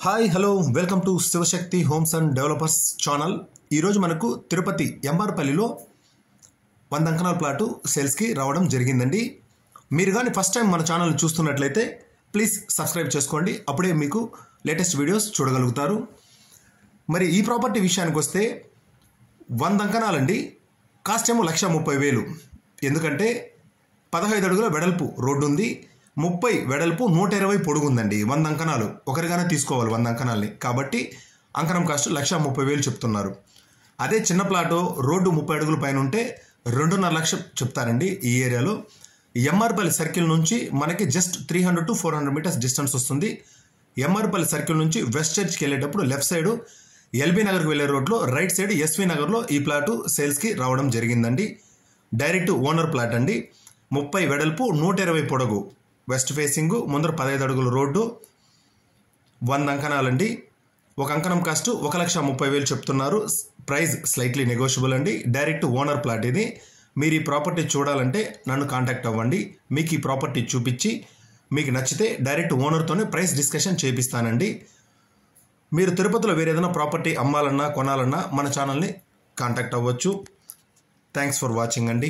Hi hello welcome to Shivashakti homes and developers channel. ఈరోజు మనకు Tirupati ఎంఆర్పల్లిలో 100 అంకణాల plot సేల్స్కి రావడం జరిగిందండి. మీరు కానీ ఫస్ట్ టైం మన ఛానల్ని చూస్తున్నట్లయితే ప్లీజ్ సబ్స్క్రైబ్ చేసుకోండి, అప్పుడే మీకు లేటెస్ట్ వీడియోస్ చూడగలుగుతారు. మరి ఈ ప్రాపర్టీ విషయానికి వస్తే 100 అంకణాలండి, కాస్ట్ ఏమో 1,30,000. ఎందుకంటే 15 అడుగుల వెడల్పు రోడ్డు ఉంది, 30 వెడల్పు, 120 పొడుగు ఉందండి. 100 అంకణాలు ఒకరిగానే తీసుకోవాలి 100 అంకణాలని, కాబట్టి అంకణం కాస్ట్ 1,30,000 చెప్తున్నారు. అదే చిన్న ప్లాటు రోడ్డు 30 అడుగుల పైన ఉంటే 2.5 లక్షలు చెప్తారండి. ఈ ఏరియాలో ఎంఆర్పల్లి సర్కిల్ నుంచి మనకి జస్ట్ 300 to 400 మీటర్స్ డిస్టెన్స్ వస్తుంది. ఎంఆర్పల్లి సర్కిల్ నుంచి వెస్ట్ చర్చ్కి వెళ్ళేటప్పుడు లెఫ్ట్ సైడ్ ఎల్బీ నగర్కి వెళ్ళే రోడ్లో రైట్ సైడ్ ఎస్వి నగర్లో ఈ ప్లాటు సేల్స్కి రావడం జరిగిందండి. డైరెక్ట్ ఓనర్ ప్లాట్ అండి. 30 వెడల్పు, 120 పొడగు, వెస్ట్ ఫేసింగ్, ముందర 15 అడుగుల రోడ్డు, 100 అంకణాలండి. ఒక అంకణం కాస్ట్ 1,30,000 చెప్తున్నారు. ప్రైస్ స్లైట్లీ నెగోషియబుల్ అండి. డైరెక్ట్ ఓనర్ ప్లాట్ ఇది. మీరు ఈ ప్రాపర్టీ చూడాలంటే నన్ను కాంటాక్ట్ అవ్వండి. మీకు ఈ ప్రాపర్టీ చూపించి మీకు నచ్చితే డైరెక్ట్ ఓనర్తోనే ప్రైస్ డిస్కషన్ చేపిస్తానండి. మీరు తిరుపతిలో వేరే ఏదైనా ప్రాపర్టీ అమ్మాలన్నా కొనాలన్నా మన ఛానల్ని కాంటాక్ట్ అవ్వచ్చు. థ్యాంక్స్ ఫర్ వాచింగ్ అండి.